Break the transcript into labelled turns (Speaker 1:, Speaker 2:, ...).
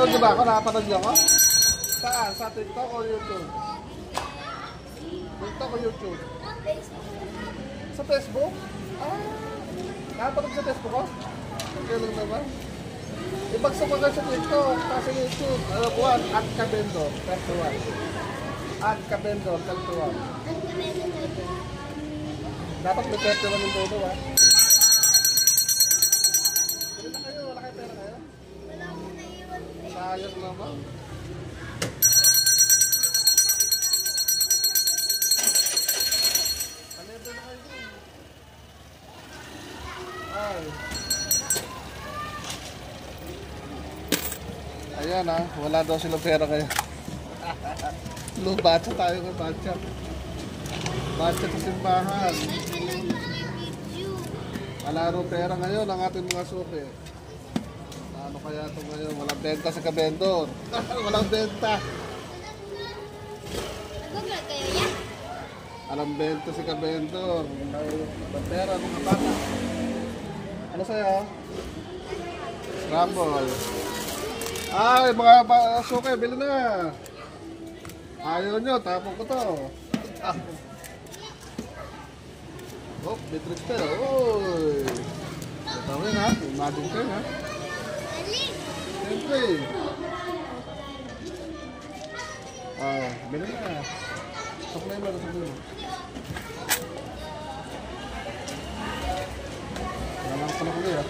Speaker 1: Napanood niyo ba ako? Napanood niyo ako? Saan? Sa TikTok o YouTube? TikTok o YouTube? Sa Facebook? Ah, napanood sa Facebook ko? Okay lang naman. Ibagsak ko kayo sa TikTok, sa YouTube. Ano po, @Cabendor, 31. @Cabendor, 31. Dapat may 31 yung todo, ah. Pili na kayo, wala kayo pera kayo?
Speaker 2: Wala ko naiwan.
Speaker 1: Sayang naman. Palibre na kayo. Ay. Ayan ah, wala daw silang pera kayo. Batsa tayo kay Batsa. Batsa sa simbahan. Wala rin pera ngayon ang ating mga suki. Ano kaya ito ngayon? Walang benta sa Cabendor. Walang benta.
Speaker 2: Nag-vlog kayo yan?
Speaker 1: Walang benta sa Cabendor. Walang pera mga bata. Ano sa'yo? Scramble. Ay, mga suki, bili na. Ayaw nyo, tapon ko to. Oh, Beatrix tayo. Uy. Tawin ha, imagine kayo ha. Siyempre. Bili na. Suklay mo, suklay mo. Wala lang pala ko ha.